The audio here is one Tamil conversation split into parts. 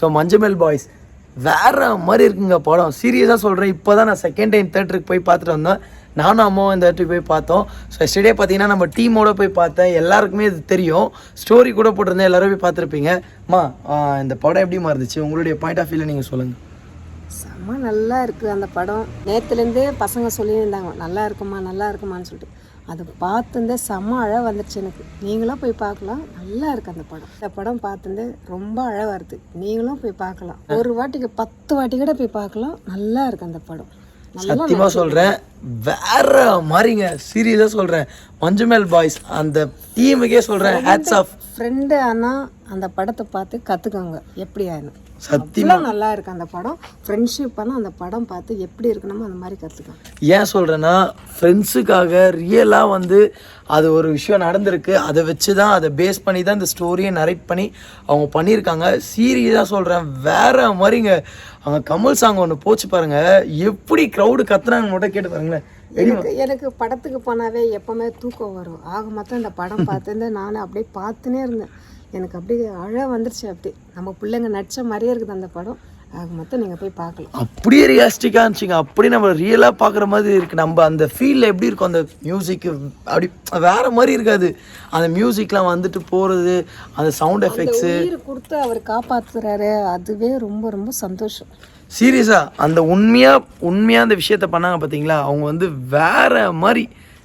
ஸோ மஞ்சள் பாய்ஸ் வேறு மாதிரி இருக்குங்க படம். சீரியஸாக சொல்கிறேன். இப்போ தான் நான் செகண்ட் டைம் தேட்டருக்கு போய் பார்த்துட்டு வந்தேன். நானும் அம்மாவும் இந்த தேட்டருக்கு போய் பார்த்தோம். ஸோ எஸ்டர்டே பார்த்தீங்கன்னா நம்ம டீமோடு போய் பார்த்தேன். எல்லாருக்குமே இது தெரியும், ஸ்டோரி கூட போட்டிருந்தேன், எல்லோரும் போய் பார்த்துருப்பீங்க. அம்மா இந்த படம் எப்படிமா இருந்துச்சு, உங்களுடைய பாயிண்ட் ஆஃப் வியூவில் நீங்கள் சொல்லுங்கள். செம்ம நல்லா இருக்குது அந்த படம். நேற்றுலேருந்தே பசங்க சொல்லியிருந்தாங்க நல்லா இருக்குமான்னு சொல்லிட்டு. அதை பார்த்துருந்தே செம்ம அழ வந்துடுச்சு எனக்கு. நீங்களும் போய் பார்க்கலாம், நல்லா இருக்குது அந்த படம். இந்த படம் பார்த்துருந்தே ரொம்ப அழ வருது. நீங்களும் போய் பார்க்கலாம், ஒரு வாட்டிக்கு 10 வாட்டி கூட போய் பார்க்கலாம். நல்லா இருக்குது அந்த படம். சத்தியமாக சொல்கிறேன், வேற மாதிரிங்க. சீரியஸாக சொல்கிறேன். மஞ்சுமேல் பாய்ஸ் அந்த டீமுக்கே சொல்கிறேன் ஹேட்ஸ் ஆஃப். ஃப்ரெண்டு ஆனால் அந்த படத்தை பார்த்து கற்றுக்கோங்க எப்படி ஆகணும். சத்தியமாக நல்லா இருக்கு அந்த படம். ஃப்ரெண்ட்ஷிப் பண்ணால் அந்த படம் பார்த்து எப்படி இருக்கணுமோ அந்த மாதிரி கற்றுக்கோங்க. ஏன் சொல்கிறேன்னா, ஃப்ரெண்ட்ஸுக்காக ரியலாக வந்து அது ஒரு விஷயம் நடந்திருக்கு. அதை வச்சு தான், அதை பேஸ் பண்ணி தான் இந்த ஸ்டோரியை நரேட் பண்ணி அவங்க பண்ணியிருக்காங்க. சீரியஸாக சொல்கிறேன், வேற மாதிரிங்க. அவங்க கமல் சாங் ஒன்று போச்சு பாருங்கள், எப்படி க்ரௌடு கத்துனாங்க மட்டும் கேட்டு பாருங்களேன். எனக்கு படத்துக்கு போனாவே எப்போவுமே தூக்கம் வரும். ஆக மொத்தம் இந்த படம் பார்த்துருந்து நான் அப்படியே பார்த்துனே இருந்தேன். எனக்கு அப்படியே அழ வந்துருச்சு. அப்படி நம்ம பிள்ளைங்க நடித்த மாதிரியே இருக்குது அந்த படம். ஆக மொத்தம் நீங்கள் போய் பார்க்கலாம். அப்படியே ரியலிஸ்டிக்காக இருந்துச்சுங்க. அப்படியே நம்ம ரியலாக பார்க்குற மாதிரி இருக்குது. நம்ம அந்த ஃபீலில் எப்படி இருக்கும், அந்த மியூசிக்கு அப்படி வேறு மாதிரி இருக்காது. அந்த மியூசிக்லாம் வந்துட்டு போகிறது, அந்த சவுண்ட் எஃபெக்ட்ஸு கொடுத்து அவர் காப்பாற்றுறாரு, அதுவே ரொம்ப ரொம்ப சந்தோஷம். சீரியஸாக அந்த உண்மையாக அந்த விஷயத்த பண்ணாங்க பார்த்தீங்களா, அவங்க வந்து வேற மாதிரி.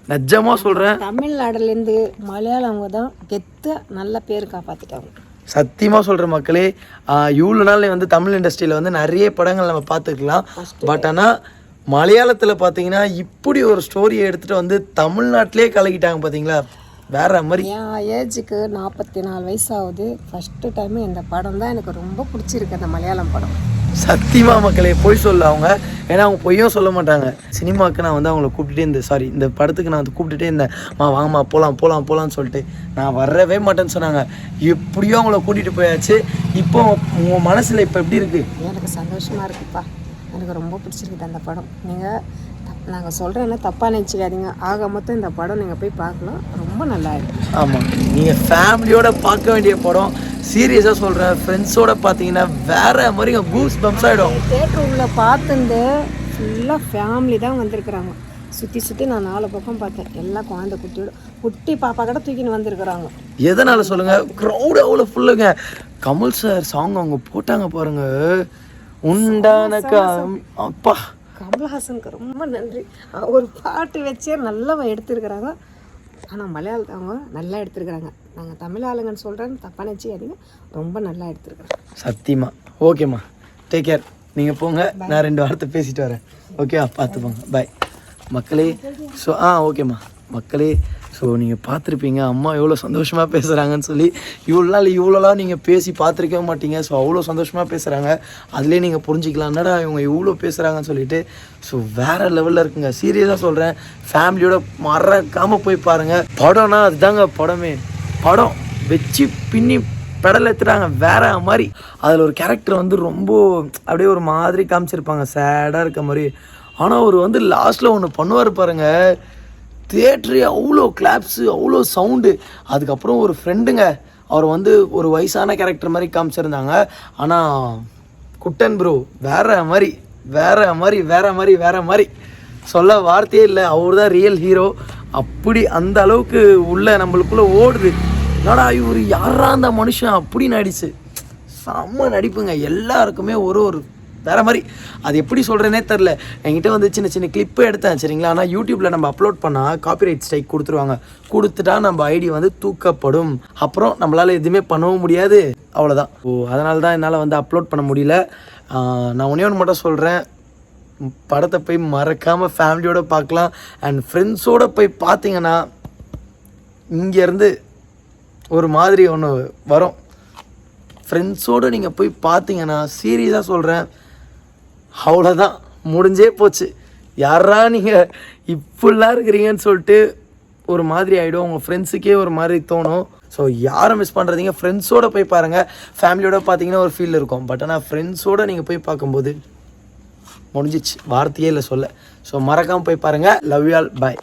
நிஜமாக சொல்கிறேன், தமிழ்நாடுலேருந்து மலையாளவங்க தான் கெத்து நல்ல பேர் காப்பாற்றிட்டாங்க. சத்தியமாக சொல்கிற மக்களே. இவ்வளோ நாள் வந்து தமிழ் இண்டஸ்ட்ரியில் வந்து நிறைய படங்கள் நம்ம பார்த்துக்கலாம். பட் ஆனால் மலையாளத்தில் பார்த்தீங்கன்னா இப்படி ஒரு ஸ்டோரியை எடுத்துகிட்டு வந்து தமிழ்நாட்டிலே கலக்கிட்டாங்க பார்த்தீங்களா, வேற மாதிரி. என் ஏஜுக்கு 44 வயசு ஆகுது. ஃபஸ்ட்டு டைமு இந்த படம் தான் எனக்கு ரொம்ப பிடிச்சிருக்கு, அந்த மலையாளம் படம். சத்தியமாக மக்களே, பொய் சொல்ல அவங்க. ஏன்னா அவங்க பொய்யும் சொல்ல மாட்டாங்க. சினிமாவுக்கு நான் வந்து அவங்கள கூப்பிட்டுட்டே இந்த படத்துக்கு நான் வந்து கூப்பிட்டுட்டே இருந்தேன். வாங்கம்மா போகலான்னு சொல்லிட்டு. நான் வரவே மாட்டேன்னு சொன்னாங்க. எப்படியோ அவங்கள கூட்டிகிட்டு போயாச்சு. இப்போ உங்கள் மனசில் இப்போ எப்படி இருக்குது? எனக்கு சந்தோஷமாக இருக்குப்பா. எனக்கு ரொம்ப பிடிச்சிருக்குது அந்த படம். நாங்கள் சொல்கிறேன்னா தப்பாக நினச்சிக்காதீங்க. ஆக மொத்தம் இந்த படம் நீங்கள் போய் பார்க்கலாம், ரொம்ப நல்லா இருக்குது. ஆமாம், நீங்கள் ஃபேமிலியோடு பார்க்க வேண்டிய படம். சீரியஸாக சொல்கிறேன், ஃப்ரெண்ட்ஸோடு பார்த்தீங்கன்னா வேறு மாதிரி கூஸ் பம்ப்ஸ் ஆகிடும். தேட்டர் உள்ள பார்த்துட்டு ஃபுல்லாக ஃபேமிலி தான் வந்திருக்கிறாங்க. சுற்றி நான் 4 பக்கம் பார்த்தேன். எல்லாம் குட்டி பாப்பா கூட தூக்கின்னு வந்திருக்கிறாங்க. எதனால் சொல்லுங்கள், க்ரௌடு அவ்வளோ ஃபுல்லுங்க. கமல் சார் சாங் அவங்க போட்டாங்க பாருங்க, உண்டானக்கா. அப்பா, கமல்ஹாசனுக்கு ரொம்ப நன்றி. ஒரு பாட்டு வச்சே நல்லா எடுத்துருக்குறாங்க. ஆனால் மலையாளத்தை அவங்க நல்லா எடுத்துருக்குறாங்க. நாங்கள் தமிழ் ஆளுங்கன்னு சொல்கிறேன்னு தப்பாக நினச்சிக்காதீங்க, ரொம்ப நல்லா எடுத்துருக்குறாங்க. சத்தியமா. ஓகேம்மா, டேக் கேர். நீங்கள் போங்க, நான் 2 வாரத்தை பேசிட்டு வரேன். ஓகேவா, பார்த்துப்போங்க, பாய் மக்களே. ஸோ ஓகேம்மா மக்களே. ஸோ நீங்கள் பார்த்துருப்பீங்க அம்மா எவ்வளோ சந்தோஷமாக பேசுகிறாங்கன்னு சொல்லி. இவ்வளோலாம் நீங்கள் பேசி பார்த்துருக்கவே மாட்டீங்க. ஸோ அவ்வளோ சந்தோஷமாக பேசுகிறாங்க. அதுலேயே நீங்கள் புரிஞ்சிக்கலாம், என்னடா இவங்க இவ்வளோ பேசுகிறாங்கன்னு சொல்லிட்டு. ஸோ வேறு லெவலில் இருக்குங்க. சீரியஸாக சொல்கிறேன், ஃபேமிலியோட மறக்காமல் போய் பாருங்கள். படம்னா அதுதாங்க படமே. படம் வச்சு பின்னி பெடல் எடுத்துட்டாங்க வேற மாதிரி. அதில் ஒரு கேரக்டர் வந்து ரொம்ப அப்படியே ஒரு மாதிரி காமிச்சிருப்பாங்க, சேடாக இருக்க மாதிரி. ஆனால் அவர் வந்து லாஸ்ட்டில் ஒன்று பண்ணுவார் பாருங்கள், தியேட்ரு அவ்வளோ கிளாப்ஸு, அவ்வளோ சவுண்டு. அதுக்கப்புறம் ஒரு ஃப்ரெண்டுங்க, அவர் வந்து ஒரு வயசான கேரக்டர் மாதிரி காமிச்சிருந்தாங்க. ஆனால் குட்டன் ப்ரோ வேற மாதிரி சொல்ல வார்த்தையே இல்லை. அவர் தான் ரியல் ஹீரோ. அப்படி அந்த அளவுக்கு உள்ள நம்மளுக்குள்ளே ஓடுது. என்னடா இவர் யாரா அந்த மனுஷன் அப்படின்னு நடிச்சு செம்ம நடிப்புங்க. எல்லாருக்குமே ஒரு வேறு மாதிரி. அது எப்படி சொல்கிறேனே தெரில. என்கிட்ட வந்து சின்ன கிளிப்பு எடுத்தேன், சரிங்களா. ஆனால் யூடியூப்பில் நம்ம அப்லோட் பண்ணால் காப்பிரைட் ஸ்ட்ரைக் கொடுத்துருவாங்க. கொடுத்துட்டா நம்ம ஐடி வந்து தூக்கப்படும். அப்புறம் நம்மளால் எதுவுமே பண்ணவும் முடியாது, அவ்வளோதான். அதனால தான் என்னால் வந்து அப்லோட் பண்ண முடியல. நான் ஒன்றே மட்டும் சொல்கிறேன், படத்தை போய் மறக்காமல் ஃபேமிலியோடு பார்க்கலாம். அண்ட் ஃப்ரெண்ட்ஸோடு போய் பார்த்தீங்கன்னா இங்கேருந்து ஒரு மாதிரி ஒன்று வரும். ஃப்ரெண்ட்ஸோடு நீங்கள் போய் பார்த்தீங்கன்னா சீரியஸாக சொல்கிறேன், அவ்வளோதான், முடிஞ்சே போச்சு. யாரா நீங்கள் இப்படிலாம் இருக்கிறீங்கன்னு சொல்லிட்டு ஒரு மாதிரி ஆகிடும். உங்கள் ஃப்ரெண்ட்ஸுக்கே ஒரு மாதிரி தோணும். ஸோ யாரும் மிஸ் பண்ணுறதீங்க, ஃப்ரெண்ட்ஸோடு போய் பாருங்கள். ஃபேமிலியோட பார்த்தீங்கன்னா ஒரு ஃபீல் இருக்கும். பட் ஆனால் ஃப்ரெண்ட்ஸோடு நீங்கள் போய் பார்க்கும்போது முடிஞ்சிச்சு, வார்த்தையே இல்லை சொல்ல. ஸோ மறக்காமல் போய் பாருங்கள். Love you all, bye.